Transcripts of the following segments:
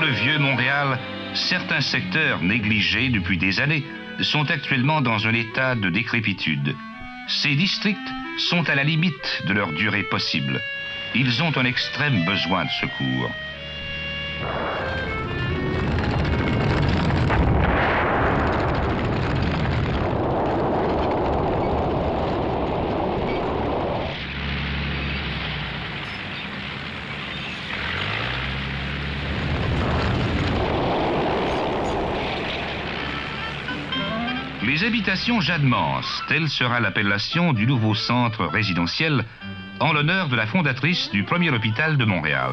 le vieux Montréal, certains secteurs négligés depuis des années sont actuellement dans un état de décrépitude. Ces districts sont à la limite de leur durée possible. Ils ont un extrême besoin de secours. Les habitations Jeanne-Mance, telle sera l'appellation du nouveau centre résidentiel en l'honneur de la fondatrice du premier hôpital de Montréal.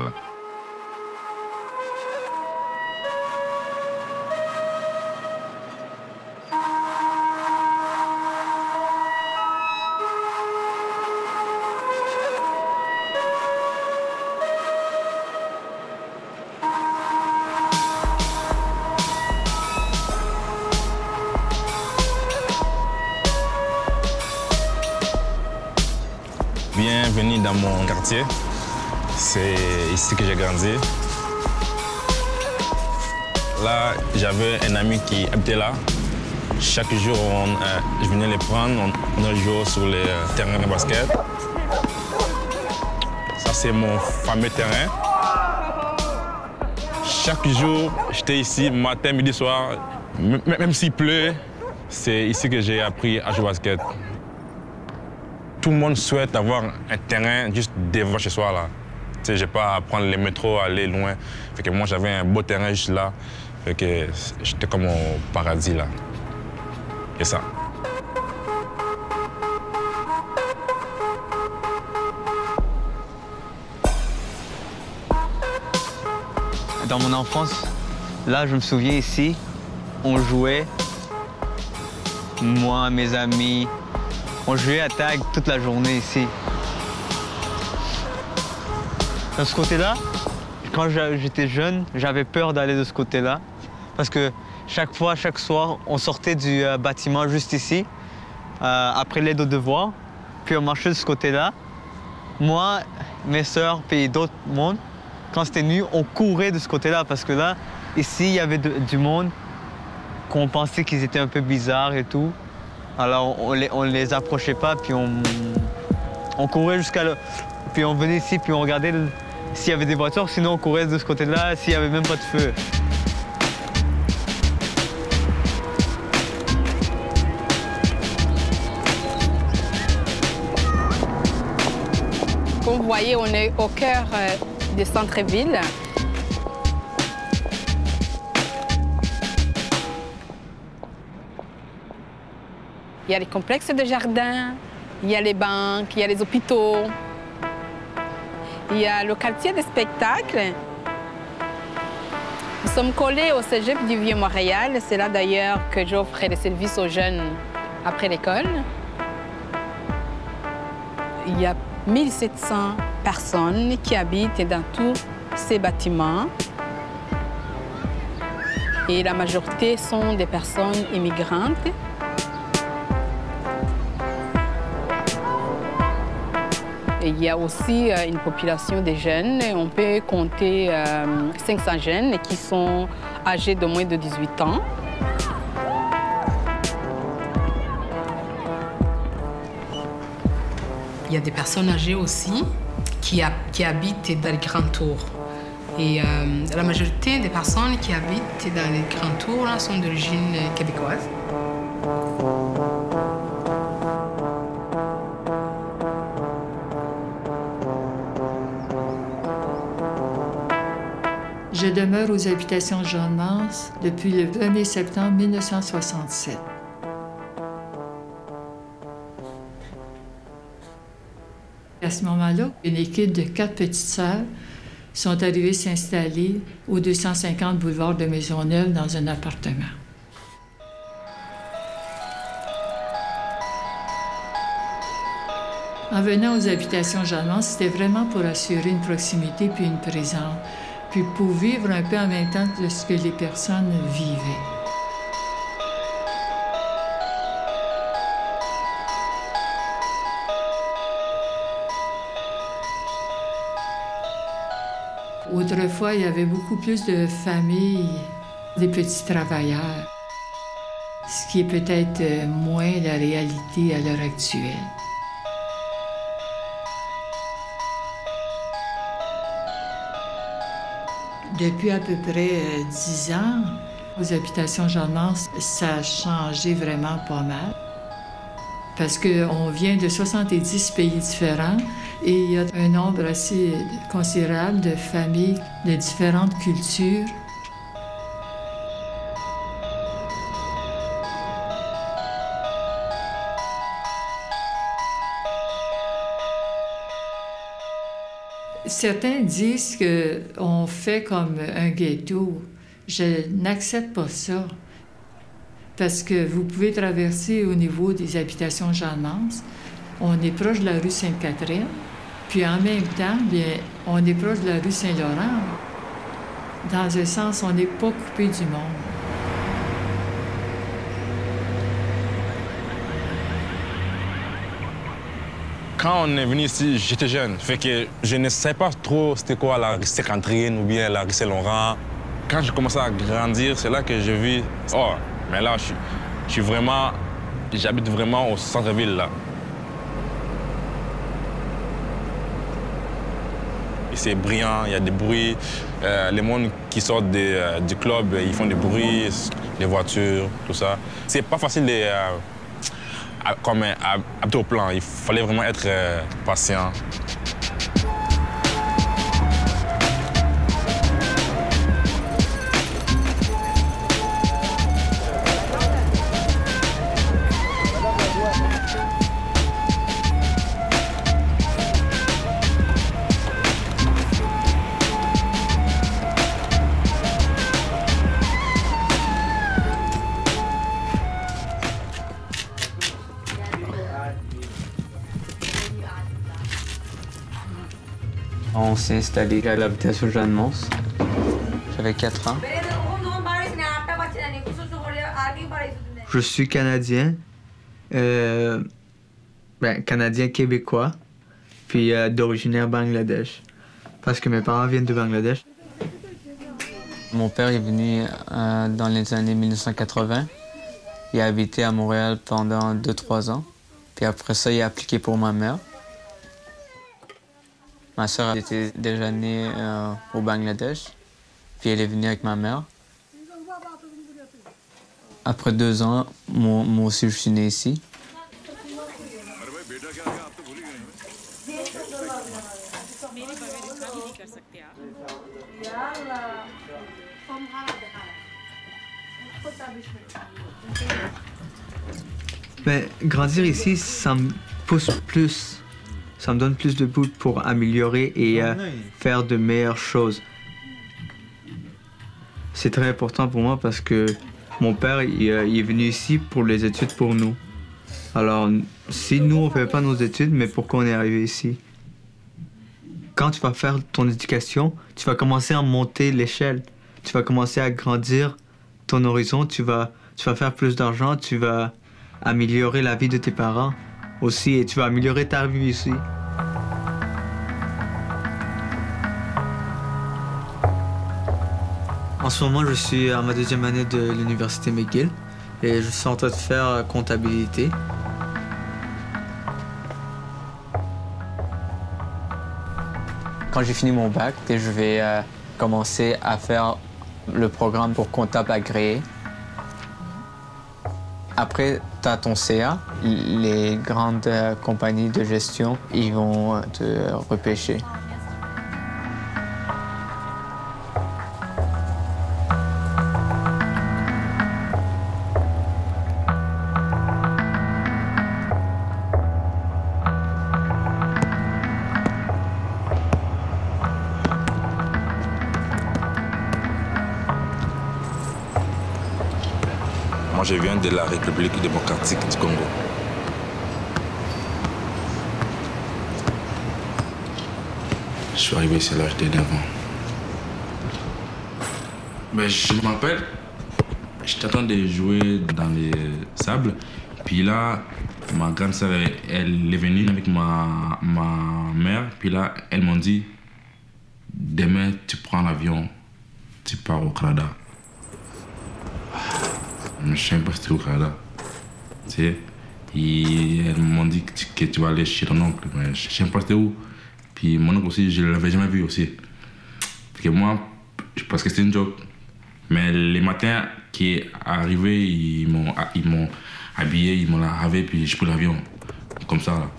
Bienvenue dans mon quartier. C'est ici que j'ai grandi. Là, j'avais un ami qui habitait là. Chaque jour, je venais les prendre. On jouait sur les terrains de basket. Ça, c'est mon fameux terrain. Chaque jour, j'étais ici, matin, midi, soir. Même s'il pleut, c'est ici que j'ai appris à jouer au basket. Tout le monde souhaite avoir un terrain juste devant chez soi, là. Tu sais, j'ai pas à prendre les métros, aller loin. Fait que moi, j'avais un beau terrain juste là. Fait que j'étais comme au paradis, là. Et ça. Dans mon enfance, là, je me souviens ici, on jouait, moi, mes amis, on jouait à tag toute la journée ici. De ce côté-là, quand j'étais jeune, j'avais peur d'aller de ce côté-là. Parce que chaque fois, chaque soir, on sortait du bâtiment juste ici, après l'aide aux devoirs, puis on marchait de ce côté-là. Moi, mes sœurs, puis d'autres mondes, quand c'était nuit, on courait de ce côté-là parce que là, ici, il y avait du monde qu'on pensait qu'ils étaient un peu bizarres et tout. Alors, on les approchait pas, puis on courait jusqu'à là. Puis on venait ici, puis on regardait s'il y avait des voitures, sinon on courait de ce côté-là, s'il y avait même pas de feu. Comme vous voyez, on est au cœur du centre-ville. Il y a les complexes de jardins, il y a les banques, il y a les hôpitaux, il y a le quartier des spectacles. Nous sommes collés au cégep du Vieux-Montréal. C'est là d'ailleurs que j'offre les services aux jeunes après l'école. Il y a 1700 personnes qui habitent dans tous ces bâtiments. Et la majorité sont des personnes immigrantes. Et il y a aussi une population de jeunes. On peut compter 500 jeunes qui sont âgés de moins de 18 ans. Il y a des personnes âgées aussi qui habitent dans les grands tours. Et la majorité des personnes qui habitent dans les grands tours là, sont d'origine québécoise. Je demeure aux habitations Jeanne-Mance depuis le 1er septembre 1967. À ce moment-là, une équipe de 4 petites sœurs sont arrivées s'installer au 250 boulevard de Maisonneuve dans un appartement. En venant aux habitations Jeanne-Mance, c'était vraiment pour assurer une proximité puis une présence, puis pour vivre un peu en même temps de ce que les personnes vivaient. Au Autrefois, il y avait beaucoup plus de familles, des petits travailleurs, ce qui est peut-être moins la réalité à l'heure actuelle. Depuis à peu près 10 ans, aux habitations Jeanne-Mance, ça a changé vraiment pas mal. Parce qu'on vient de 70 pays différents et il y a un nombre assez considérable de familles de différentes cultures. Certains disent qu'on fait comme un ghetto. Je n'accepte pas ça. Parce que vous pouvez traverser au niveau des habitations Jeanne-Mance. On est proche de la rue Sainte-Catherine. Puis en même temps, bien, on est proche de la rue Saint-Laurent. Dans un sens, on n'est pas coupé du monde. Quand on est venu ici, j'étais jeune. Fait que je ne savais pas trop c'était quoi la rue Sainte-Catherine ou bien la rue Saint-Laurent. Quand j'ai commencé à grandir, c'est là que j'ai vu, oh, mais là, j'habite vraiment au centre-ville, là. C'est brillant, il y a des bruits. Les gens qui sortent du club, ils font des bruits, les voitures, tout ça. C'est pas facile comme habiter au plan. Il fallait vraiment être patient. On s'est installé à l'habitation Jeanne-Mance. J'avais 4 ans. Je suis Canadien, Canadien québécois, puis d'origine Bangladesh, parce que mes parents viennent de Bangladesh. Mon père est venu dans les années 1980. Il a habité à Montréal pendant 2-3 ans, puis après ça, il a appliqué pour ma mère. Ma sœur était déjà née au Bangladesh, puis elle est venue avec ma mère. Après 2 ans, moi aussi, je suis né ici. Mais grandir ici, ça me pousse plus. Ça me donne plus de but pour améliorer et faire de meilleures choses. C'est très important pour moi parce que mon père il est venu ici pour les études pour nous. Alors, si nous, on ne fait pas nos études, mais pourquoi on est arrivé ici? Quand tu vas faire ton éducation, tu vas commencer à monter l'échelle. Tu vas commencer à grandir ton horizon. Tu vas faire plus d'argent. Tu vas améliorer la vie de tes parents aussi et tu vas améliorer ta vie ici. En ce moment, je suis à ma 2e année de l'université McGill et je suis en train de faire comptabilité. Quand j'ai fini mon bac, je vais commencer à faire le programme pour comptable agréé. Après, tu as ton CA. Les grandes compagnies de gestion, ils vont te repêcher. Moi, je viens de la République démocratique du Congo. Je suis arrivé ici à l'âge de 9 ans. Mais je me rappelle, j'étais en train de jouer dans les sables. Puis là, ma grande sœur, elle est venue avec ma mère. Puis là, elles m'ont dit demain, tu prends l'avion, tu pars au Canada. Je ne sais pas si tu es au Canada. Tu sais, elles m'ont dit que tu vas aller chez ton oncle, mais je ne sais pas si tu es où. Puis mon oncle aussi, je ne l'avais jamais vu aussi. Parce que moi, parce que c'était une joke. Mais les matins qui est arrivé, ils m'ont habillé, ils m'ont lavé, puis j'ai pris l'avion. Comme ça, là.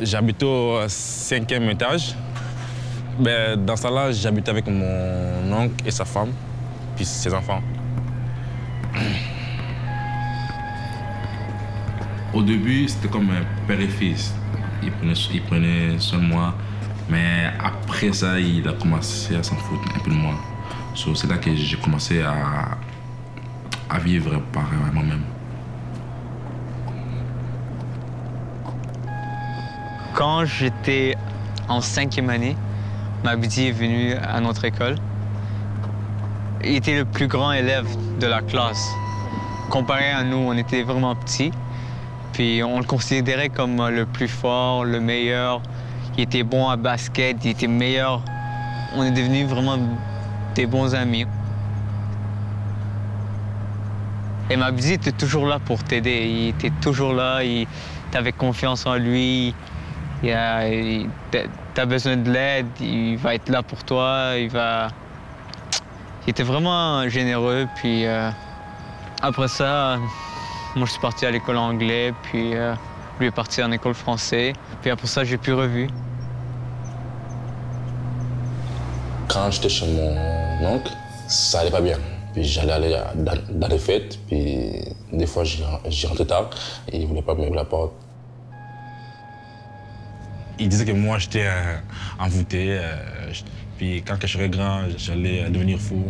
J'habite au 5e étage. Ben, dans ça là, j'habite avec mon oncle et sa femme, puis ses enfants. Au début, c'était comme un père et fils. Il prenait soin de moi. Mais après ça, il a commencé à s'en foutre un peu de moi. So, c'est là que j'ai commencé à vivre par moi-même. Quand j'étais en 5e année, Mabdi est venu à notre école. Il était le plus grand élève de la classe. Comparé à nous, on était vraiment petits. Puis on le considérait comme le plus fort, le meilleur. Il était bon à basket, il était meilleur. On est devenus vraiment des bons amis. Et Mabdi était toujours là pour t'aider. Il était toujours là, t'avais confiance en lui. T'as besoin de l'aide, il va être là pour toi. Il était vraiment généreux. Puis après ça, moi je suis parti à l'école anglais, puis lui est parti en école français. Puis après ça, j'ai plus revu. Quand j'étais chez mon oncle, ça allait pas bien. Puis j'allais aller dans les fêtes, puis des fois j'y rentrais tard et il voulait pas m'ouvrir la porte. Il disait que moi, j'étais envoûté. Puis quand je serais grand, j'allais devenir fou.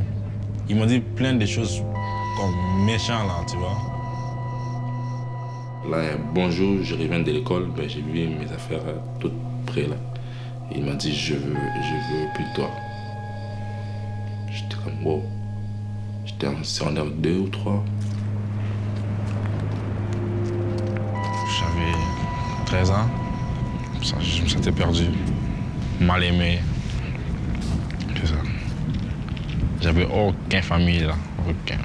Il m'a dit plein de choses comme méchants, là, tu vois. Là, bonjour, je reviens de l'école, ben, j'ai vu mes affaires toutes prêtes là. Et il m'a dit, je veux plus de toi. J'étais comme, wow. J'étais en secondaire 2 ou 3. J'avais 13 ans. Je me sentais perdu, mal aimé. C'est ça. J'avais aucune famille là. Aucun.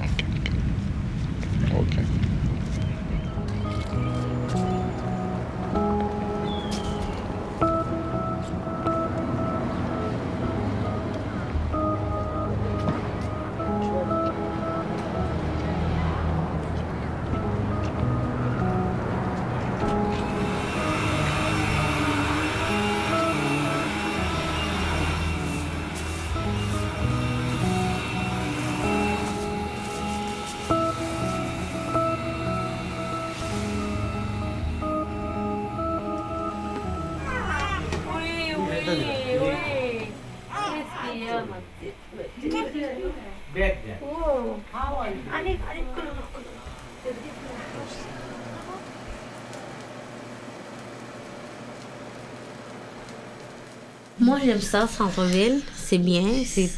Moi, j'aime ça, centre-ville, c'est bien,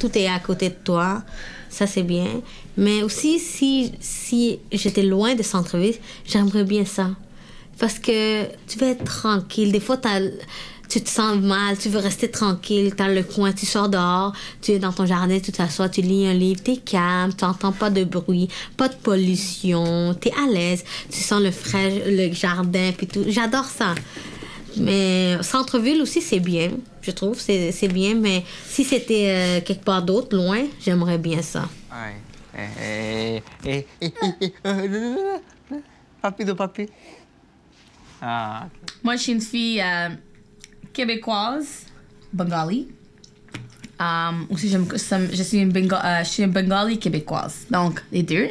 tout est à côté de toi, ça c'est bien. Mais aussi, si j'étais loin de centre-ville, j'aimerais bien ça. Parce que tu veux être tranquille. Des fois, tu te sens mal, tu veux rester tranquille, tu as le coin, tu sors dehors, tu es dans ton jardin, tu t'assois, tu lis un livre, tu es calme, tu n'entends pas de bruit, pas de pollution, tu es à l'aise, tu sens le jardin, puis tout. J'adore ça. Mais centre-ville aussi, c'est bien, je trouve, c'est bien. Mais si c'était quelque part d'autre, loin, j'aimerais bien ça. Papi de papi. Ah, okay. Moi, je suis une fille québécoise, bengali. Aussi, je suis une bengali québécoise. Donc, les deux.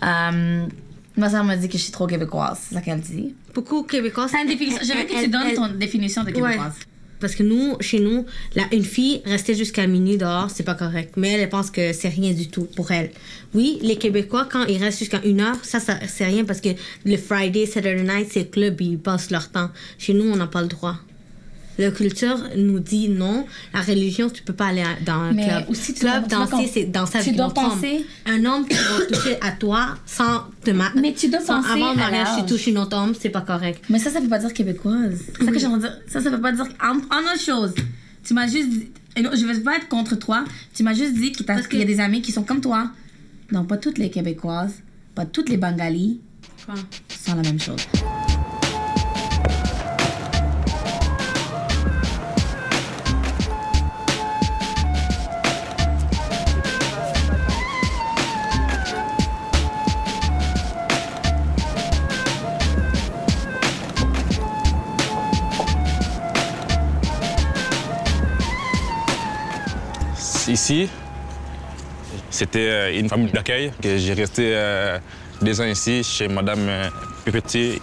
Ma soeur m'a dit que je suis trop québécoise, c'est ça qu'elle dit. Beaucoup québécoises. Je veux que tu donnes ton définition de québécoise. Ouais. Parce que chez nous, une fille rester jusqu'à minuit dehors, c'est pas correct. Mais elle pense que c'est rien du tout pour elle. Oui, les Québécois, quand ils restent jusqu'à 1h, ça c'est rien parce que le Friday, Saturday night, c'est club, ils passent leur temps. Chez nous, on n'a pas le droit. la culture nous dit non, la religion, tu peux pas aller dans un Mais club. aussi, tu club, dois- danser, c'est danser avec tu dois un autre homme. penser- Un homme qui va toucher à toi sans te Mais tu dois sans, penser avant le à mariage, l'âge. tu touches une autre homme, c'est pas correct. Mais ça veut pas dire québécoise. C'est ça que j'aimerais dire. Ça veut pas dire. En autre chose, tu m'as juste dit. Et non, je vais pas être contre toi. Tu m'as juste dit qu'il y a des amis qui sont comme toi. Non, pas toutes les Québécoises, pas toutes les Bengalis sont la même chose. Ici, c'était une famille d'accueil que j'ai resté 2 ans ici chez Madame Pepetti,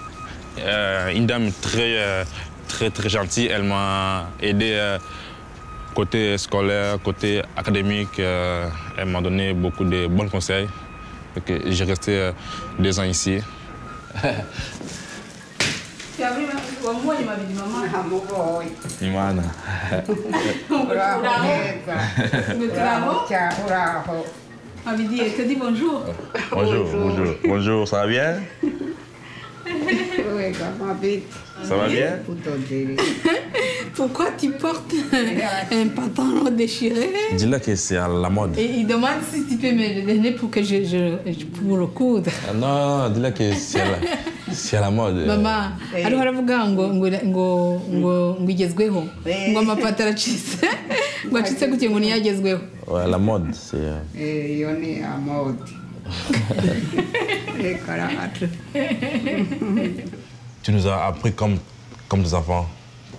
une dame très gentille. Elle m'a aidé côté scolaire, côté académique. Elle m'a donné beaucoup de bons conseils. J'ai resté 2 ans ici. Imana. te dis bonjour. Bonjour, ça va bien? Ça va bien? Pourquoi tu portes un pantalon déchiré? Dis-le que c'est à la mode. Et il demande si tu peux me le donner pour que pour le coudre. Non, dis-le que c'est à la mode. Mama, hariho aravuga ngo igezweho ngo amapataro acitse ngo acitse gutya ngo ntiyagezweho. Ouais, la mode, c'est... Iyo ni amode. Tu nous as appris comme des enfants,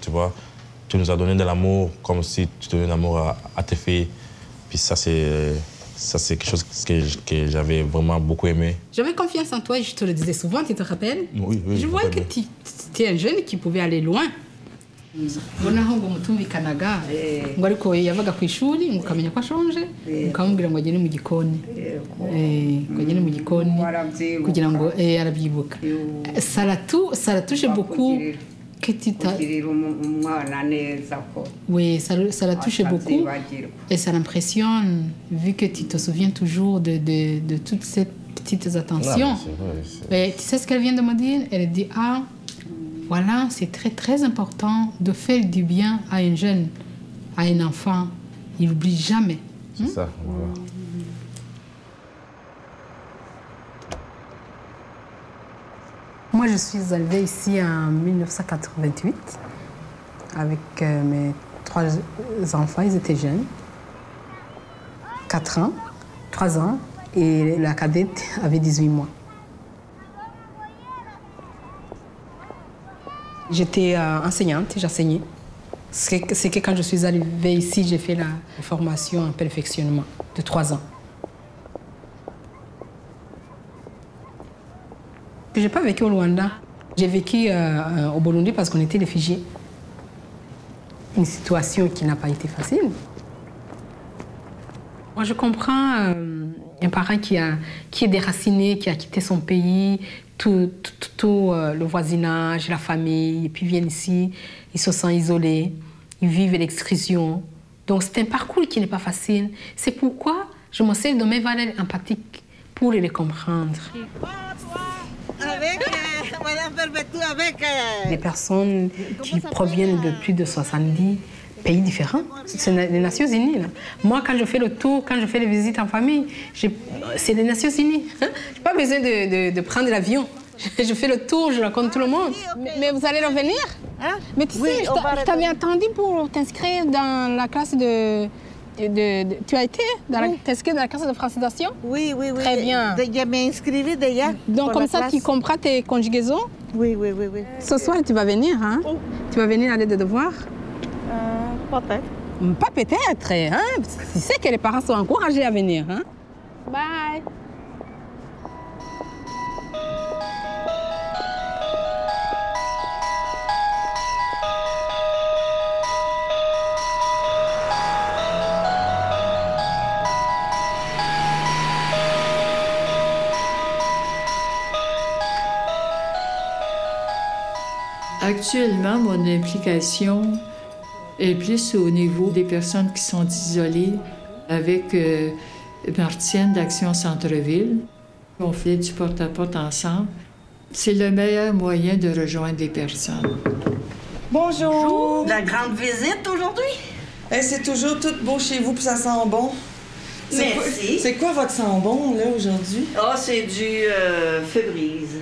tu vois. Tu nous as donné de l'amour comme si tu donnais de l'amour à tes filles. Puis ça, c'est quelque chose que j'avais vraiment beaucoup aimé. J'avais confiance en toi et je te le disais souvent, tu te rappelles? Oui. Je voyais que tu étais un jeune qui pouvait aller loin. Ubona aho ngo mutumvikanaga ngo ariko yavaga ku ishuri ngo ukamenya ko ashonje ukamubwira ngo agende mu gikoni ngo agende mu gikoni kugira ngo arabyibuka. Ça la touche beaucoup que tu t'as... Oui, ça la touche beaucoup et ça l'impressionne vu que tu te souviens toujours de toutes ces petites attentions. Mais tu sais ce qu'elle vient de me dire? Elle dit voilà, c'est très important de faire du bien à un jeune, à un enfant. Il n'oublie jamais. C'est ça, voilà. Moi, je suis arrivée ici en 1988 avec mes 3 enfants. Ils étaient jeunes, 4 ans, 3 ans, et la cadette avait 18 mois. J'étais enseignante, j'enseignais. C'est que quand je suis arrivée ici, j'ai fait la formation en perfectionnement de 3 ans. Je n'ai pas vécu au Rwanda. J'ai vécu au Burundi parce qu'on était réfugiés. Une situation qui n'a pas été facile. Moi, je comprends un parent qui est déraciné, qui a quitté son pays, tout le voisinage, la famille, et puis viennent ici, ils se sentent isolés, ils vivent l'exclusion. Donc c'est un parcours qui n'est pas facile. C'est pourquoi je me sers de mes valeurs empathiques pour les comprendre. Des personnes qui proviennent de plus de 70 pays différents. C'est les Nations Unies. Là. Moi, quand je fais le tour, quand je fais les visites en famille, c'est les Nations Unies. Je n'ai pas besoin de prendre l'avion. Je fais le tour, je rencontre tout le monde. Mais vous allez revenir? Hein? Mais tu sais, je t'avais attendu pour t'inscrire dans la classe de... Tu as été t'inscrire dans la classe de francisation? Oui. Très bien. Je m'inscrivais déjà. Donc comme ça, tu comprends tes conjugaisons? Oui. Ce soir, tu vas venir, hein? Tu vas venir à l'aide de devoirs? Peut-être. Pas peut-être, hein? Tu sais que les parents sont encouragés à venir, hein? Bye. Actuellement, mon implication Et plus au niveau des personnes qui sont isolées, avec Martine d'Action Centre-Ville. On fait du porte-à-porte ensemble. C'est le meilleur moyen de rejoindre les personnes. Bonjour! La grande visite aujourd'hui? Hey, c'est toujours tout beau chez vous, puis ça sent bon. Merci. C'est quoi votre sent bon, là, aujourd'hui? Ah, c'est du Febreze.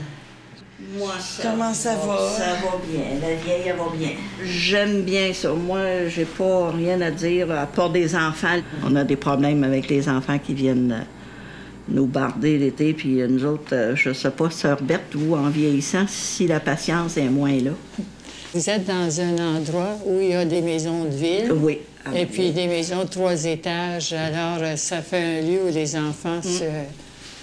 Moi, Comment ça va? Ça va bien. La vieille, elle va bien. J'aime bien ça. Moi, j'ai pas rien à dire à part des enfants. On a des problèmes avec les enfants qui viennent nous barder l'été, puis nous autres, je sais pas, Sœur Berthe, vous, en vieillissant, si la patience est moins là. Vous êtes dans un endroit où il y a des maisons de ville. Oui. Et puis des maisons de 3 étages. Alors, ça fait un lieu où les enfants se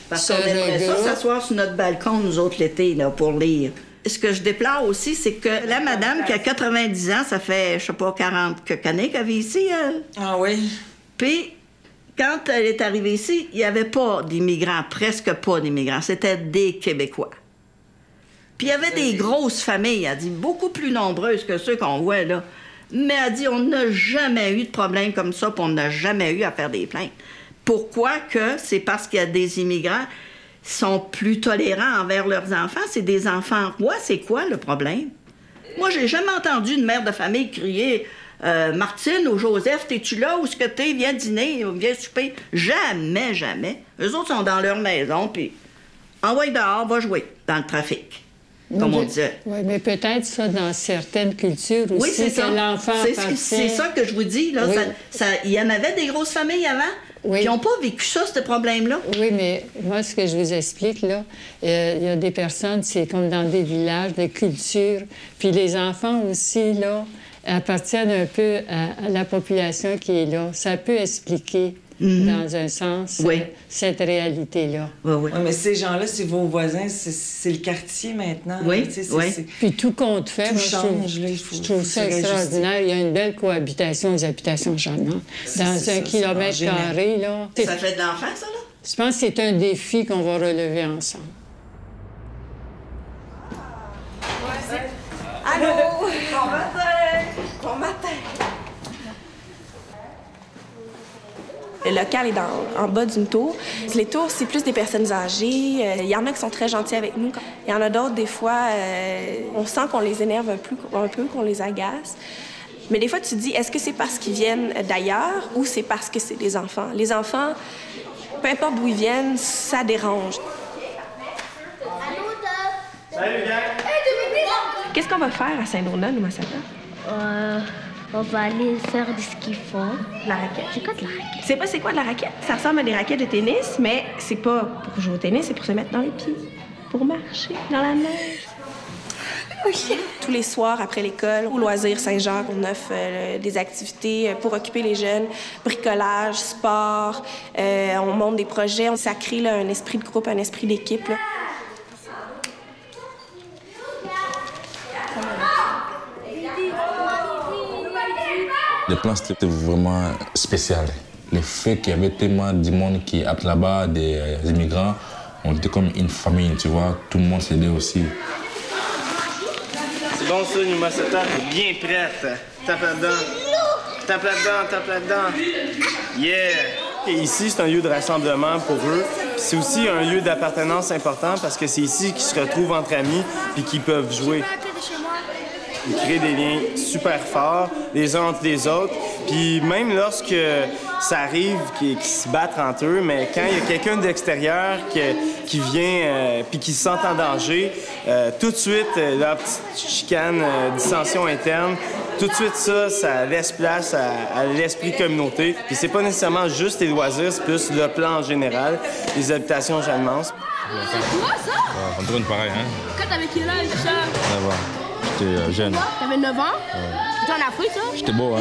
Parce qu'on aimerait ça s'asseoir sur notre balcon, nous autres, l'été, là, pour lire. Ce que je déplore aussi, c'est que la madame qui a 90 ans, ça fait, je sais pas, 40 quelques années qu'elle vit ici, elle. Ah oui? Puis, quand elle est arrivée ici, il n'y avait pas d'immigrants, presque pas d'immigrants. C'était des Québécois. Puis il y avait des grosses familles, elle dit, beaucoup plus nombreuses que ceux qu'on voit là. Mais elle dit, on n'a jamais eu de problème comme ça, puis on n'a jamais eu à faire des plaintes. Pourquoi que? C'est parce qu'il y a des immigrants qui sont plus tolérants envers leurs enfants. C'est des enfants rois. C'est quoi le problème? Moi, j'ai jamais entendu une mère de famille crier Martine ou Joseph, t'es-tu là? Où est-ce que t'es? Viens dîner, viens souper. Jamais, jamais. Eux autres sont dans leur maison, puis envoie dehors, va jouer dans le trafic. Comme on disait. Oui, mais peut-être ça dans certaines cultures aussi, oui, c'est ça. L'enfant c'est ça que je vous dis. Là. Oui. Il y en avait des grosses familles avant, oui. Qui n'ont pas vécu ça, ce problème-là. Oui, mais moi, ce que je vous explique, là, il y a des personnes, c'est comme dans des villages, des cultures, puis les enfants aussi, là, appartiennent un peu à la population qui est là. Ça peut expliquer dans un sens, cette réalité-là. Oui, oui. Ouais, mais ces gens-là, c'est vos voisins, c'est le quartier maintenant. Oui, Puis tout compte fait, tout moi, change, je trouve ça extraordinaire. Il y a une belle cohabitation aux habitations charmantes. Dans un kilomètre carré, là. Ça fait de l'enfant, ça, là? Je pense que c'est un défi qu'on va relever ensemble. Allô? Bon matin! Bon matin! Le local est en bas d'une tour. Les tours, c'est plus des personnes âgées. Il y en a qui sont très gentils avec nous. Il y en a d'autres, des fois, on sent qu'on les énerve un peu, qu'on les agace. Mais des fois, tu te dis, est-ce que c'est parce qu'ils viennent d'ailleurs ou c'est parce que c'est des enfants? Les enfants, peu importe d'où ils viennent, ça dérange. Salut, gang! Qu'est-ce qu'on va faire à Saint-Donat, nous, Massata? On va aller faire du ski fond. La raquette. C'est quoi de la raquette? Je sais pas c'est quoi de la raquette. Ça ressemble à des raquettes de tennis, mais c'est pas pour jouer au tennis, c'est pour se mettre dans les pieds. Pour marcher dans la neige. Okay. Tous les soirs, après l'école, au Loisir Saint-Jacques, on offre des activités pour occuper les jeunes. Bricolage, sport, on monte des projets. Ça crée là, un esprit de groupe, un esprit d'équipe. Là. Le plan, c'était vraiment spécial. Le fait qu'il y avait tellement de monde qui habitent là-bas, des immigrants, on était comme une famille, tu vois. Tout le monde s'aidait aussi. C'est bon ça, Numa Sata, t'es bien prête. Tape là-dedans. Tape là-dedans, tape là-dedans. Yeah! Et ici, c'est un lieu de rassemblement pour eux. C'est aussi un lieu d'appartenance important parce que c'est ici qu'ils se retrouvent entre amis puis qu'ils peuvent jouer. Ils créent des liens super forts, les uns entre les autres. Puis même lorsque ça arrive qu'ils se battent entre eux, mais quand il y a quelqu'un d'extérieur qui vient puis qui se sent en danger, tout de suite, la petite chicane, dissension interne, tout de suite ça laisse place à l'esprit de communauté. Puis c'est pas nécessairement juste les loisirs, c'est plus le plan en général, les habitations Jeanne-Mance. C'est quoi ça? On tourne pareil, hein? Quand t'avais quel âge, ça? Ça va. J'étais jeune. T'avais 9 ans? T'étais en Afrique, ça? J'étais beau, hein?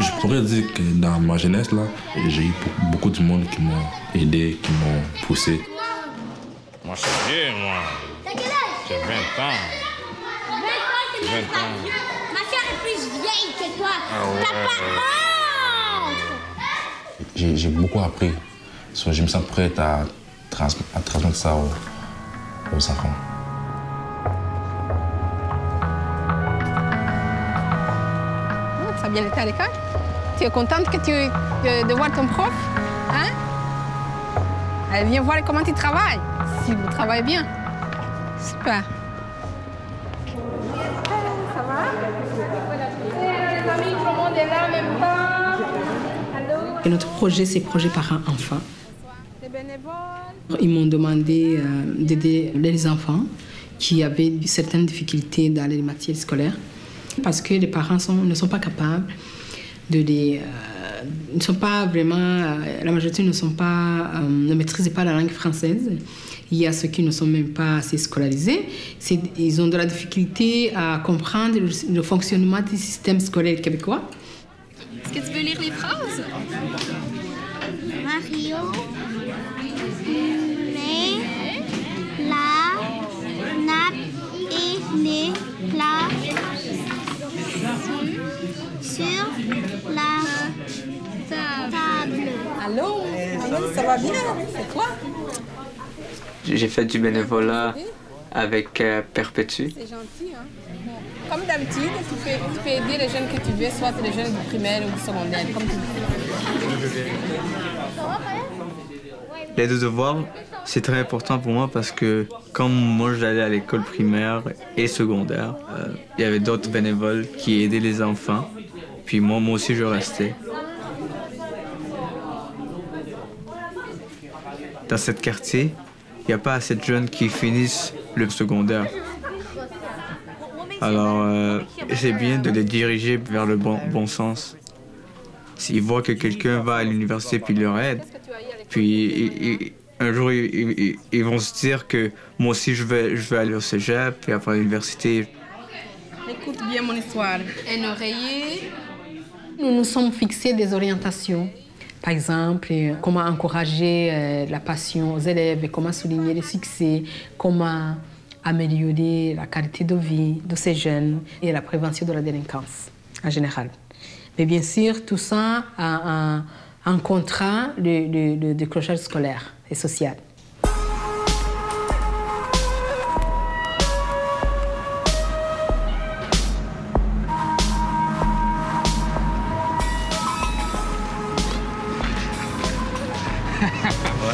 Je pourrais dire que dans ma jeunesse, là, j'ai eu beaucoup de monde qui m'ont aidé, qui m'ont poussé. Moi, je suis vieux, moi. T'as quel âge? J'ai 20 ans. 20 ans, c'est même pas vieux. Ma soeur est plus vieille que toi. T'as pas honte! J'ai beaucoup appris. Je me sens prête à transmettre ça aux enfants. bien été à l'école? Tu es contente de voir ton prof? Hein? Elle vient voir comment tu travailles. Si vous travaillez bien. Super. Ça va? Les amis, tout le monde est là, même pas. Allô? Et notre projet, c'est projet parents-enfants. Ils m'ont demandé d'aider les enfants qui avaient certaines difficultés dans les matières scolaires parce que les parents ne sont pas capables ne sont pas vraiment, la majorité ne maîtrisent pas la langue française. Il y a ceux qui ne sont même pas assez scolarisés. Ils ont de la difficulté à comprendre le fonctionnement du système scolaire québécois. Est-ce que tu veux lire les phrases? Mario met la nappe et les plats sur la table. Allô? Ça va bien? C'est quoi? J'ai fait du bénévolat avec Perpétue. C'est gentil, hein? Comme d'habitude, tu peux aider les jeunes que tu veux, soit les jeunes du primaire ou du secondaire, comme tu veux. L'aide aux devoirs, c'est très important pour moi parce que quand moi j'allais à l'école primaire et secondaire, il y avait d'autres bénévoles qui aidaient les enfants. Puis moi aussi, je restais. Dans ce quartier, il n'y a pas assez de jeunes qui finissent le secondaire. Alors, c'est bien de les diriger vers le bon sens. S'ils voient que quelqu'un va à l'université puis leur aide, puis un jour, ils vont se dire que moi aussi, je vais aller au cégep puis après à l'université. Écoute bien mon histoire. Un oreiller. Nous nous sommes fixés des orientations. Par exemple, comment encourager la passion aux élèves, comment souligner les succès, comment améliorer la qualité de vie de ces jeunes et la prévention de la délinquance en général. Mais bien sûr, tout ça en contrat de décrochage scolaire et social.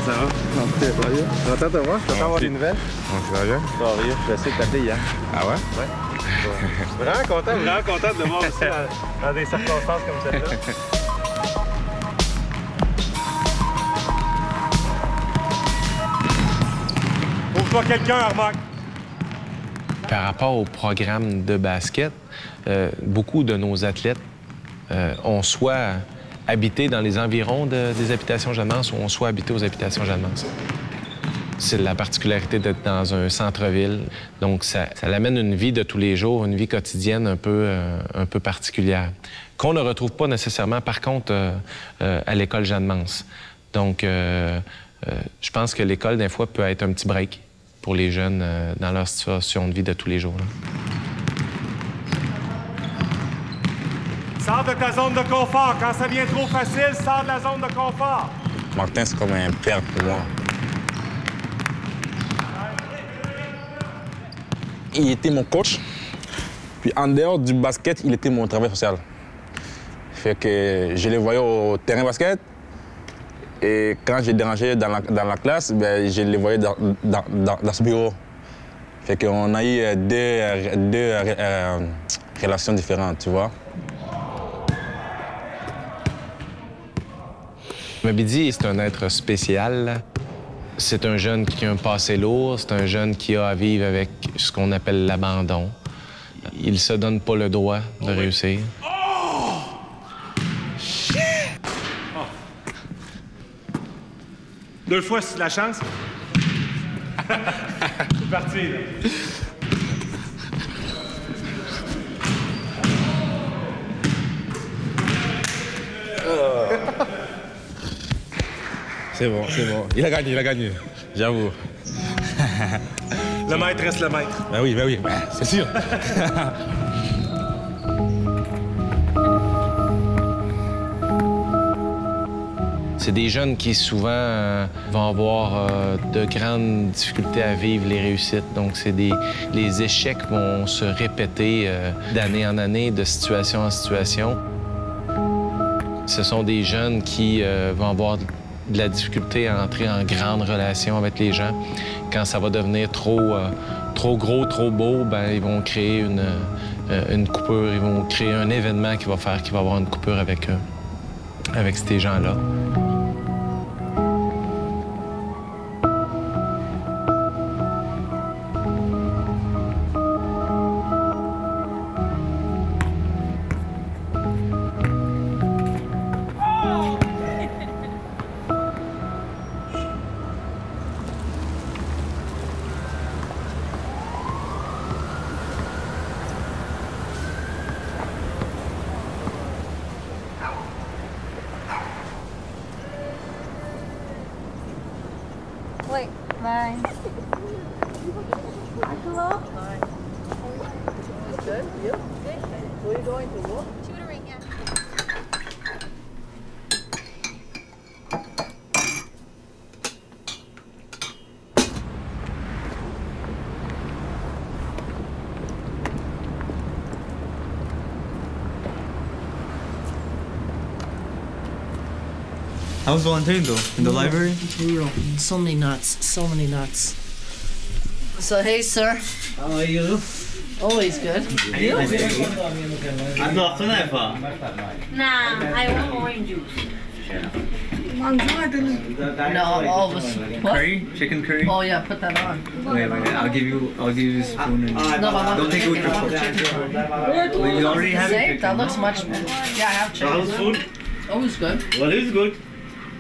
Ça va? Non, t'es sérieux? Content de te voir? Je peux avoir des nouvelles? Ça va bien? Ça va rien. Je sais que t'appelais hier. Ah ouais? Ouais. Vraiment content de le voir aussi dans des circonstances comme celle-là. Ouvre-toi quelqu'un, Armand! Par rapport au programme de basket, beaucoup de nos athlètes ont soit habité dans les environs des habitations Jeanne-Mance ou ont soit habité aux habitations Jeanne-Mance. C'est la particularité d'être dans un centre-ville. Donc, ça l'amène une vie de tous les jours, une vie quotidienne un peu particulière, qu'on ne retrouve pas nécessairement, par contre, à l'école Jeanne-Mance. Donc, je pense que l'école, des fois, peut être un petit break pour les jeunes dans leur situation de vie de tous les jours. Là. Sors de ta zone de confort. Quand ça devient trop facile, sors de la zone de confort. Martin, c'est comme un père pour moi. Il était mon coach. Puis en dehors du basket, il était mon travail social. Fait que je le voyais au terrain basket. Et quand j'ai dérangé dans la classe, ben, je le voyais dans ce bureau. Fait qu'on a eu deux relations différentes, tu vois. Mabidi, c'est un être spécial. C'est un jeune qui a un passé lourd, c'est un jeune qui a à vivre avec ce qu'on appelle l'abandon. Il ne se donne pas le droit de réussir. Oh! Shit! Oh. 2 fois, c'est de la chance. C'est parti, là. C'est bon, c'est bon. Il a gagné, j'avoue. Le maître reste le maître. Ben oui, c'est sûr. C'est des jeunes qui, souvent, vont avoir de grandes difficultés à vivre les réussites. Donc, les échecs vont se répéter d'année en année, de situation en situation. Ce sont des jeunes qui vont avoir de la difficulté à entrer en grande relation avec les gens. Quand ça va devenir trop gros, trop beau, ben, ils vont créer une coupure, ils vont créer un événement qui va faire qu'il va y avoir une coupure avec ces gens-là. Wait, bye. Hello? Good, you? Good. Where are you going to work? Tutoring, yeah. How's volunteering though? In the library? Brutal. So many nuts. So many nuts. So, hey, sir. How are you? Always good. You? I'm not clever. Nah, I want orange juice. No, all of us. What? Curry? Chicken curry? Oh, yeah, put that on. Wait, I'll give you a spoon and No, I want don't take it with your fork. You already have it. That looks much better. Yeah, I have chicken. How's food? Always good. What is good?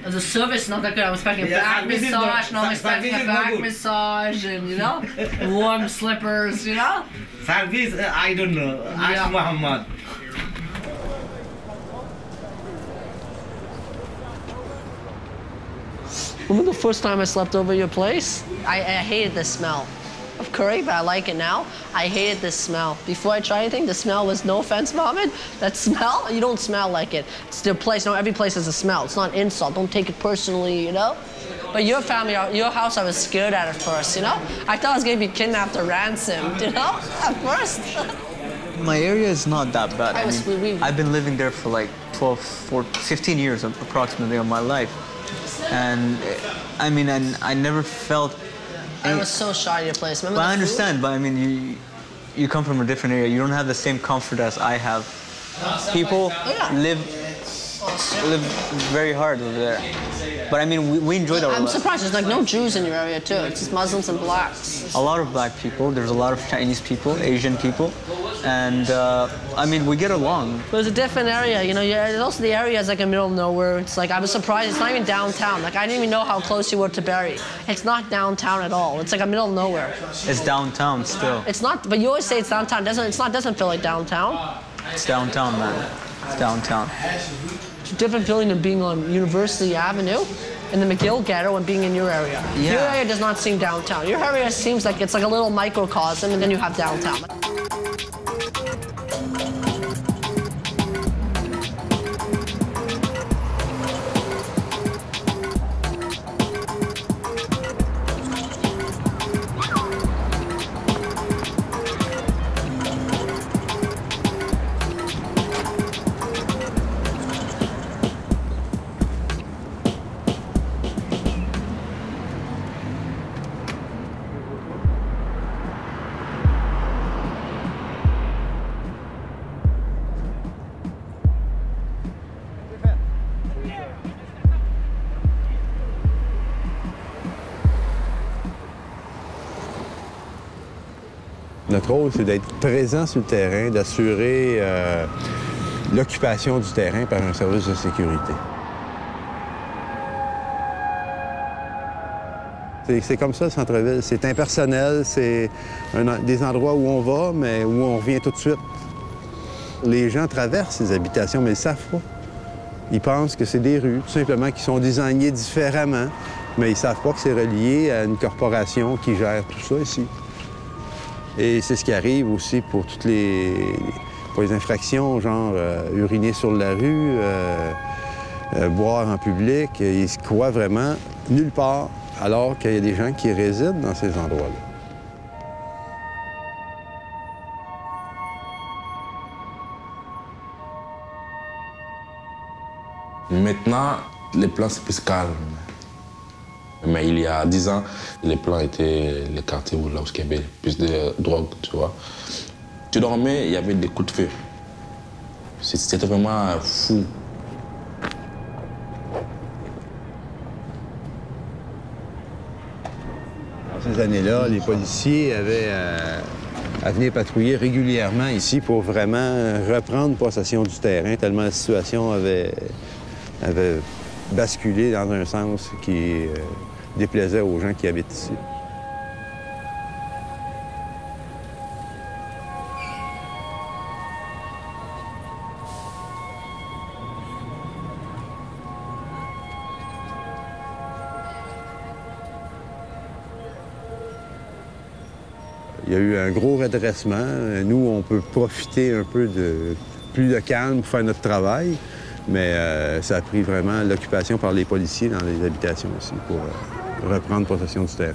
The service not that good. I was expecting a back massage, no, I'm expecting a back massage, and you know, warm slippers, you know. Service? I don't know. Ask Muhammad. Remember the first time I slept over your place? I hated the smell of curry, but I like it now. I hated the smell. Before I tried anything, the smell was, no offense, Mohammed, that smell, you don't smell like it. It's their place. No, every place has a smell. It's not an insult. Don't take it personally, you know? But your family, your house, I was scared at first, you know? I thought I was going to be kidnapped or ransomed, you know, at first. My area is not that bad. I've been living there for like 15 years approximately of my life. And I mean, and I never felt... I was so shy at your place. Remember I understand, but I mean, you come from a different area. You don't have the same comfort as I have. People live very hard over there. But I mean, we enjoyed our life. I'm surprised there's like no Jews in your area too. It's just Muslims and blacks. A lot of black people. There's a lot of Chinese people, Asian people. And I mean, we get along. But it's a different area, you know. Yeah, also the area is like a middle of nowhere. It's like, I was surprised. It's not even downtown. Like, I didn't even know how close you were to Barrie. It's not downtown at all. It's like a middle of nowhere. It's downtown still. It's not. But you always say it's downtown. Doesn't feel like downtown. It's downtown, man. It's downtown. It's a different feeling than being on University Avenue in the McGill ghetto and being in your area. Yeah. Your area does not seem downtown. Your area seems like it's like a little microcosm, and then you have downtown. Notre rôle, c'est d'être présent sur le terrain, d'assurer l'occupation du terrain par un service de sécurité. C'est comme ça, le centre-ville. C'est impersonnel, c'est des endroits où on va, mais où on revient tout de suite. Les gens traversent ces habitations, mais ils ne savent pas. Ils pensent que c'est des rues, tout simplement, qui sont designées différemment, mais ils ne savent pas que c'est relié à une corporation qui gère tout ça ici. Et c'est ce qui arrive aussi pour toutes les infractions, genre uriner sur la rue, boire en public. Ils se croient vraiment nulle part, alors qu'il y a des gens qui résident dans ces endroits-là. Maintenant, les plans, c'est plus calme. Mais il y a 10 ans, les plans étaient les quartiers où il y avait plus de drogue, tu vois. Tu dormais, il y avait des coups de feu. C'était vraiment fou. Dans ces années-là, les policiers avaient à venir patrouiller régulièrement ici pour vraiment reprendre possession du terrain, tellement la situation avait basculé dans un sens qui déplaisait aux gens qui habitent ici. Il y a eu un gros redressement. Nous, on peut profiter un peu de plus de calme pour faire notre travail, mais ça a pris vraiment l'occupation par les policiers dans les habitations aussi pour reprendre possession du terrain.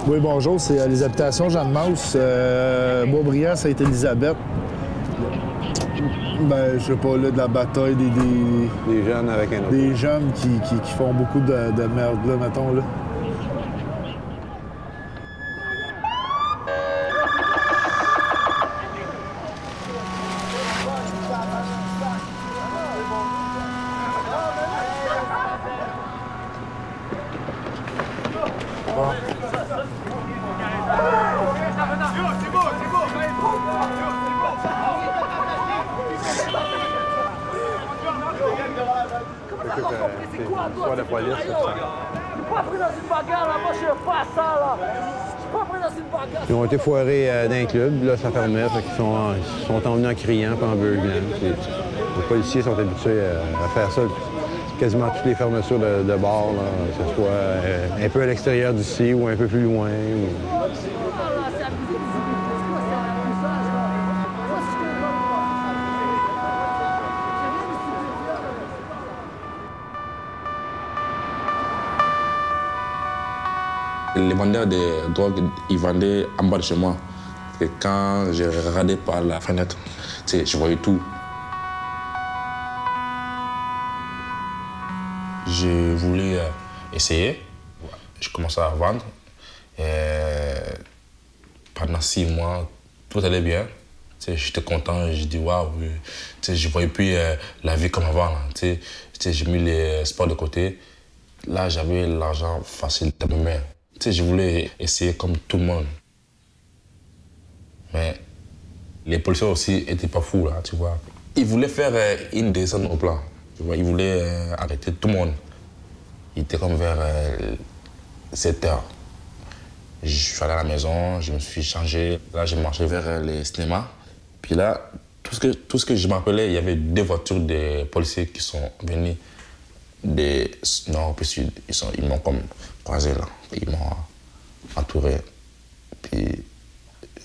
Oui, bonjour, c'est les habitations Jeanne-Mance. Boisbriand, Sainte-Élisabeth. Ben, je sais pas, là, de la bataille des jeunes avec un autre. Des jeunes qui font beaucoup de merde, là, mettons, là. Soit la police, ils ont été foirés d'un club, là ça fermait, fait qu'ils sont emmenés en criant et en beuglant. Les policiers sont habitués à faire ça quasiment toutes les fermetures de bars, là, que ce soit un peu à l'extérieur d'ici ou un peu plus loin. Les vendeurs de drogue, ils vendaient en bas de chez moi. Et quand je regardais par la fenêtre, je voyais tout. Je voulais essayer. Je commençais à vendre. Et pendant 6 mois, tout allait bien. J'étais content, je dis waouh. Je ne voyais plus la vie comme avant. J'ai mis les sports de côté. Là, j'avais l'argent facile dans mes mains. Je voulais essayer comme tout le monde. Mais les policiers aussi n'étaient pas fous, là, tu vois. Ils voulaient faire une descente au plan. Tu vois. Ils voulaient arrêter tout le monde. Il était comme vers 7 heures. Je suis allé à la maison, je me suis changé. Là, j'ai marché vers les cinémas. Puis là, tout ce que je m'appelais, il y avait 2 voitures de policiers qui sont venus des nord et sud. Ils m'ont comme croisé, là. Ils m'ont entouré. Puis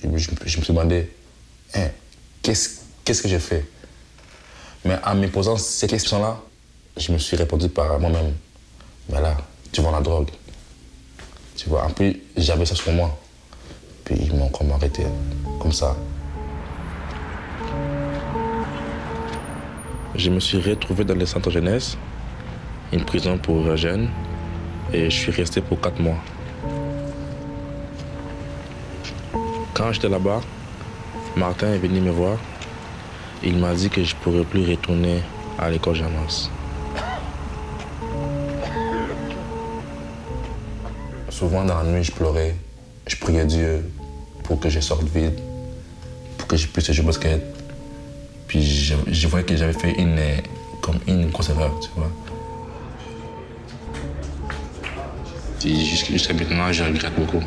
je me suis demandé, hein, qu'est-ce que j'ai fait? Mais en me posant ces questions-là, je me suis répondu par moi-même. Ben là, tu vends la drogue. Tu vois, en plus, j'avais ça sur moi. Puis ils m'ont comme arrêté, comme ça. Je me suis retrouvé dans le centre jeunesse, une prison pour jeunes, et je suis resté pour 4 mois. Quand j'étais là-bas, Martin est venu me voir. Il m'a dit que je ne pourrais plus retourner à l'école Jeanne-Mance. Souvent dans la nuit, je pleurais. Je priais Dieu pour que je sorte vite, pour que je puisse jouer au basket. Puis je voyais que j'avais fait une grosse erreur, tu vois. Puis jusqu'à maintenant, je regrette beaucoup.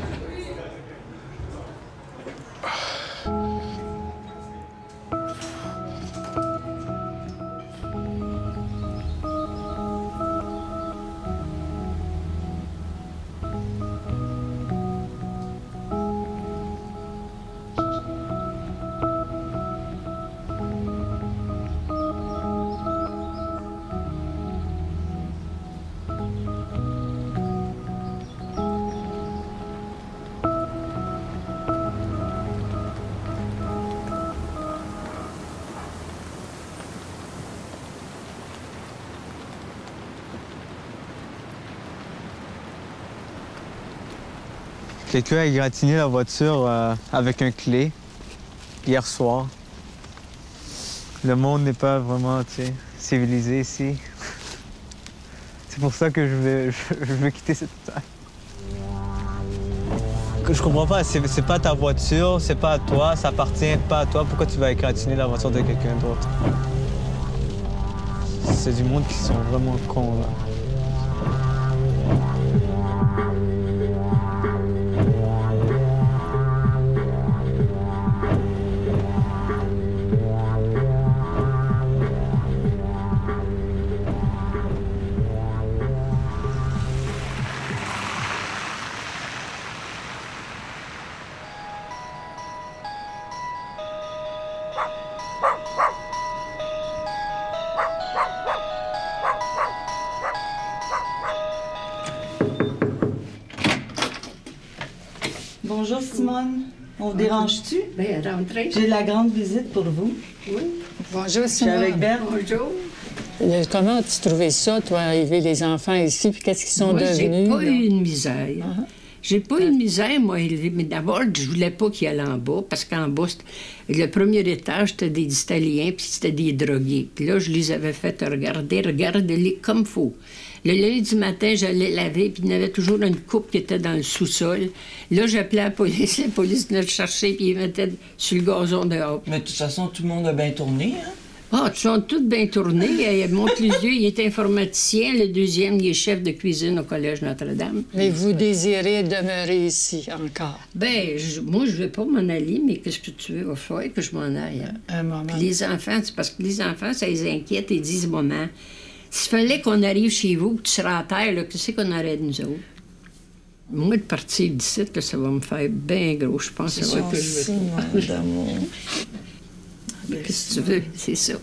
Quelqu'un a égratigné la voiture avec un clé hier soir. Le monde n'est pas vraiment, tu sais, civilisé ici. C'est pour ça que je veux quitter cette terre. Je comprends pas, c'est pas ta voiture, c'est pas à toi, ça appartient pas à toi. Pourquoi tu vas égratigner la voiture de quelqu'un d'autre? C'est du monde qui sont vraiment cons, là. Bonjour Simone, on vous dérange-tu? Bien, rentrez. J'ai de la grande visite pour vous. Oui. Bonjour Je suis Simone. avec Bert. Bonjour. Comment as-tu trouvé ça, toi, élever les enfants ici, puis qu'est-ce qu'ils sont Moi, devenus? j'ai pas là? eu une misère. J'ai pas eu de misère, moi, élever. Mais d'abord, je voulais pas qu'ils aillent en bas, parce qu'en bas, le premier étage, c'était des Italiens, puis c'était des drogués. Puis là, je les avais fait regardez-les comme faut. Le lundi matin, j'allais laver, puis il y en avait toujours une coupe qui était dans le sous-sol. Là, j'appelais la police venait le chercher, puis ils mettaient sur le gazon dehors. Mais de toute façon, tout le monde a bien tourné, hein? Ah, ils sont tous bien tournés. Il monte les yeux, il est informaticien. Le deuxième, il est chef de cuisine au Collège Notre-Dame. Mais vous désirez demeurer ici encore? Bien, moi, je ne vais pas m'en aller, mais qu'est-ce que tu veux? Il va falloir que je m'en aille. Un moment. Puis les enfants, c'est parce que les enfants, ça les inquiète. Ils disent, maman, s'il fallait qu'on arrive chez vous, que tu seras à terre, là, qu'est-ce qu'on aurait de nous autres? Moi, de partir d'ici, ça va me faire bien gros. Je pense que ça va que je veux. Qu'est-ce que tu veux? C'est ça.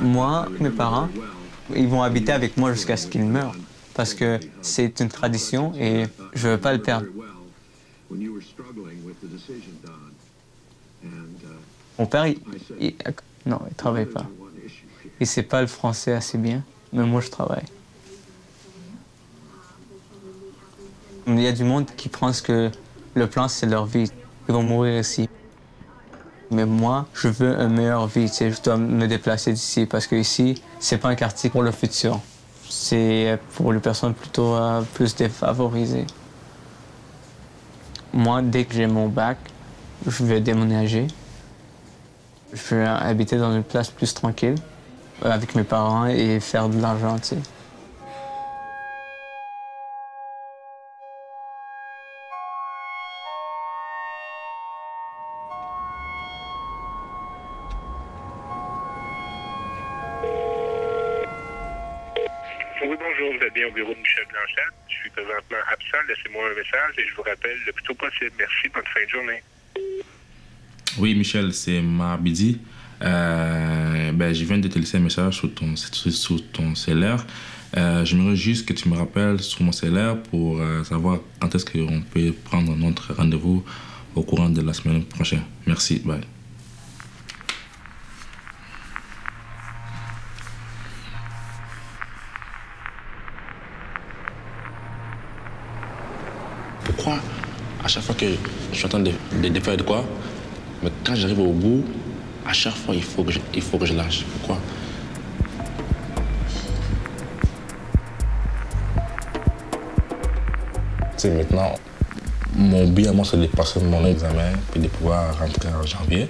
Moi, mes parents, ils vont habiter avec moi jusqu'à ce qu'ils meurent. Parce que c'est une tradition et je ne veux pas le perdre. Mon père, non, il ne travaille pas. Il ne sait pas le français assez bien, mais moi, je travaille. Il y a du monde qui pense que le plan, c'est leur vie. Ils vont mourir ici. Mais moi, je veux une meilleure vie. Tu sais, je dois me déplacer d'ici parce que ici, c'est pas un quartier pour le futur. C'est pour les personnes plutôt plus défavorisées. Moi, dès que j'ai mon bac, je vais déménager. Je vais habiter dans une place plus tranquille avec mes parents et faire de l'argent, tu sais. Oui, bonjour, vous êtes bien au bureau de Michel Blanchette. Je suis présentement absent. Laissez-moi un message et je vous rappelle le plus tôt possible. Merci, bonne fin de journée. Oui, Michel, c'est Marbidi. Je viens de te laisser un message sur ton cellulaire. J'aimerais juste que tu me rappelles sur mon cellulaire pour savoir quand est-ce qu'on peut prendre notre rendez-vous au courant de la semaine prochaine. Merci, bye. Pourquoi à chaque fois que je suis en train de faire de quoi, mais quand j'arrive au bout, à chaque fois il faut que je lâche. Pourquoi? Tu sais, maintenant, mon but à moi, c'est de passer mon examen puis de pouvoir rentrer en janvier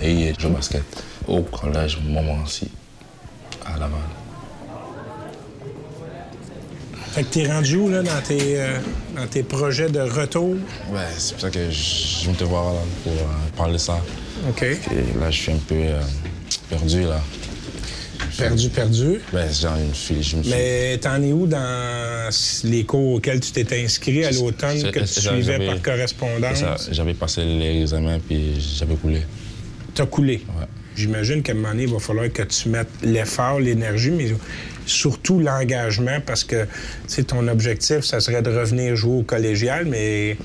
et jouer au basket au collège Montmorency à Laval. Fait que t'es rendu où, là, dans tes projets de retour? Ouais, c'est pour ça que je viens te voir là, pour parler de ça. OK. Et là, je suis un peu perdu, là. Perdu? Ben, genre, je me suis... Mais t'en es où dans les cours auxquels tu t'étais inscrit à l'automne, que tu suivais par correspondance? J'avais passé les examens, puis j'avais coulé. T'as coulé? Ouais. J'imagine qu'à un moment donné, il va falloir que tu mettes l'effort, l'énergie, mais surtout l'engagement, parce que, tu sais, ton objectif, ça serait de revenir jouer au collégial, mais,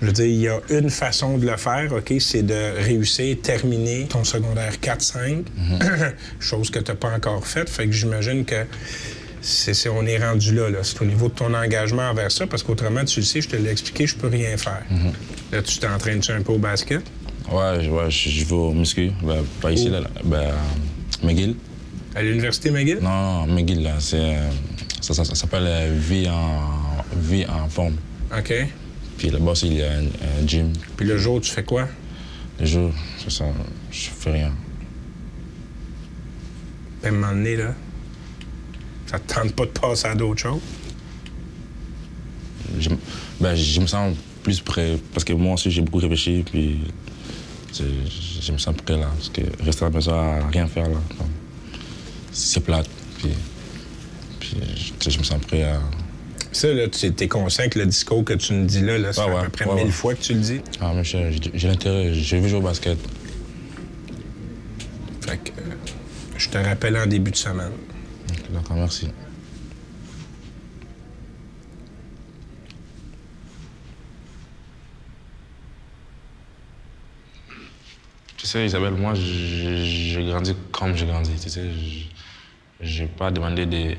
je veux dire, il y a une façon de le faire, OK, c'est de réussir, terminer ton secondaire 4-5, chose que tu n'as pas encore faite. Fait que j'imagine que on est rendu là. C'est au niveau de ton engagement envers ça, parce qu'autrement, tu le sais, je te l'ai expliqué, je peux rien faire. Là, tu t'entraînes-tu un peu au basket? Ouais, je vais au muscu. Pas ici, là. McGill. À l'université McGill? Non, McGill, là. Ça s'appelle vie en forme. OK. Puis là-bas aussi, il y a un gym. Puis le jour, tu fais quoi? Le jour, c'est ça, je fais rien. À un moment donné, là, ça te tente pas de passer à d'autres choses? Je me sens plus prêt, parce que moi aussi, j'ai beaucoup réfléchi, puis je me sens prêt, là. Parce que rester à la maison à rien faire, là, c'est plate. Puis je me sens prêt à... Ça, là, tu es conscient que le discours que tu me dis là, ça fait à peu près 1000 fois que tu le dis? Ah, mais j'ai l'intérêt, je veux jouer au basket. Fait que je te rappelle en début de semaine. D'accord, merci. Tu sais, Isabelle, moi, j'ai grandi comme j'ai grandi. Tu sais, j'ai pas demandé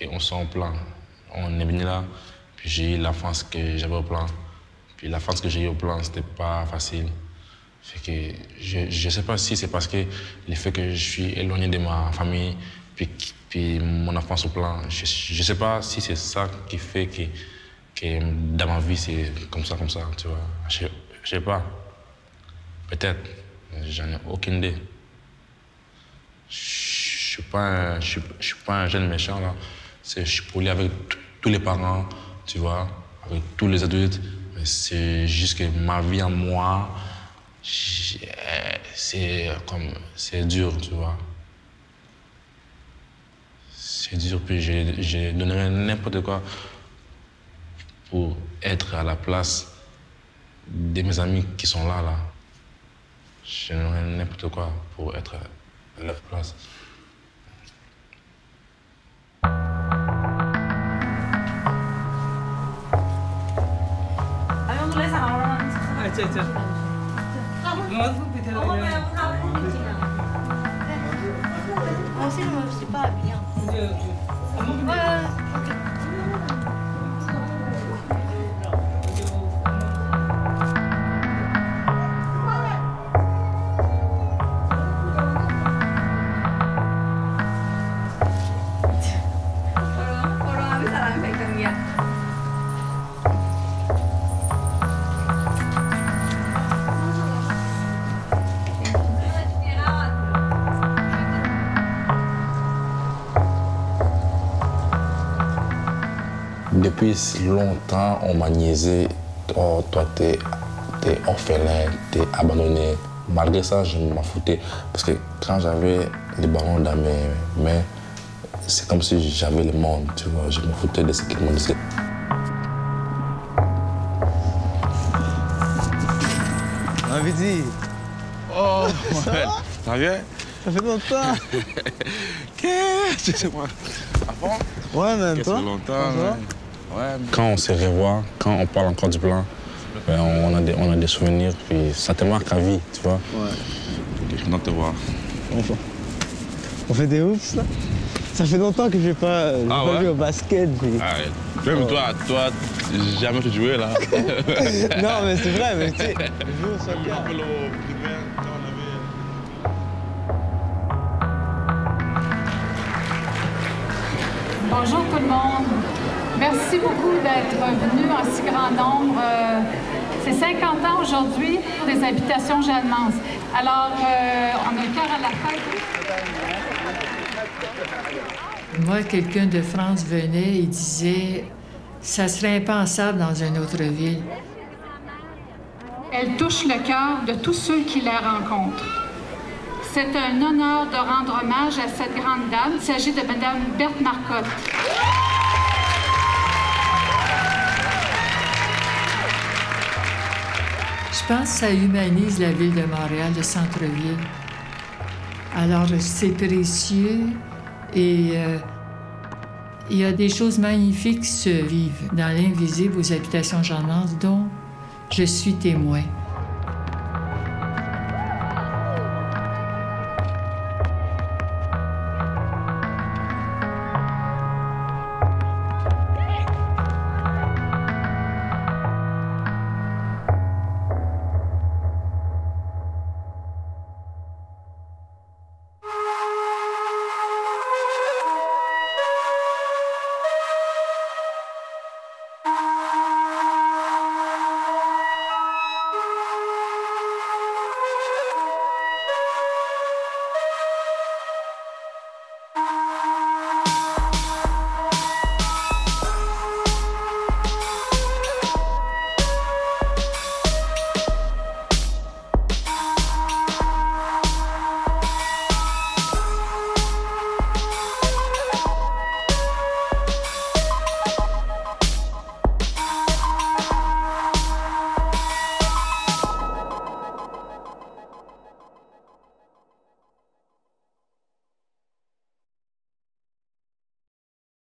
qu'on soit au plan. On est venu là, puis j'ai eu l'enfance que j'avais au plan. Puis l'enfance que j'ai eu au plan, c'était pas facile. Fait que je sais pas si c'est parce que le fait que je suis éloigné de ma famille, puis mon enfance au plan, je sais pas si c'est ça qui fait que dans ma vie, c'est comme ça, tu vois. Je sais pas. Peut-être. J'en ai aucune idée. Je suis pas un jeune méchant, là. Je suis poli avec tous les parents, tu vois, avec tous les adultes. Mais c'est juste que ma vie à moi, c'est dur, tu vois. C'est dur, puis je donnerais n'importe quoi pour être à la place de mes amis qui sont là. Je donnerais n'importe quoi pour être à leur place. C'est pas bien. Depuis longtemps, on m'a niaisé. Oh, toi, t'es orphelin, t'es abandonné. Malgré ça, je m'en foutais. Parce que quand j'avais les ballons dans mes mains, c'est comme si j'avais le monde, tu vois. Je me foutais de ce qu'ils me disaient. Vidi. Oh, ça va bien? Ça fait longtemps. Qu'est-ce que c'est moi? Ah bon? Ouais, même toi. Ça fait longtemps. Ouais. Quand on se revoit, quand on parle encore du plan, ben on a des souvenirs, puis ça te marque à vie, tu vois. Ouais. Je suis content de te voir. Enfin. On fait des hoops, là? Ça fait longtemps que je n'ai pas joué au basket. Puis... Arrête. Même toi, jamais tu jouais, là. Non, mais c'est vrai, mais tu sais, je joue au soccer. Bonjour tout le monde. Merci beaucoup d'être venus en si grand nombre. C'est 50 ans aujourd'hui des habitations Jeanne-Mance. Alors, on a le cœur à la fête. Moi, quelqu'un de France venait et disait « Ça serait impensable dans une autre ville. » Elle touche le cœur de tous ceux qui la rencontrent. C'est un honneur de rendre hommage à cette grande dame. Il s'agit de Mme Berthe Marcotte. Je pense que ça humanise la ville de Montréal, le centre-ville. Alors, c'est précieux et il y a des choses magnifiques qui se vivent dans l'invisible aux habitations Jeanne Mance dont je suis témoin.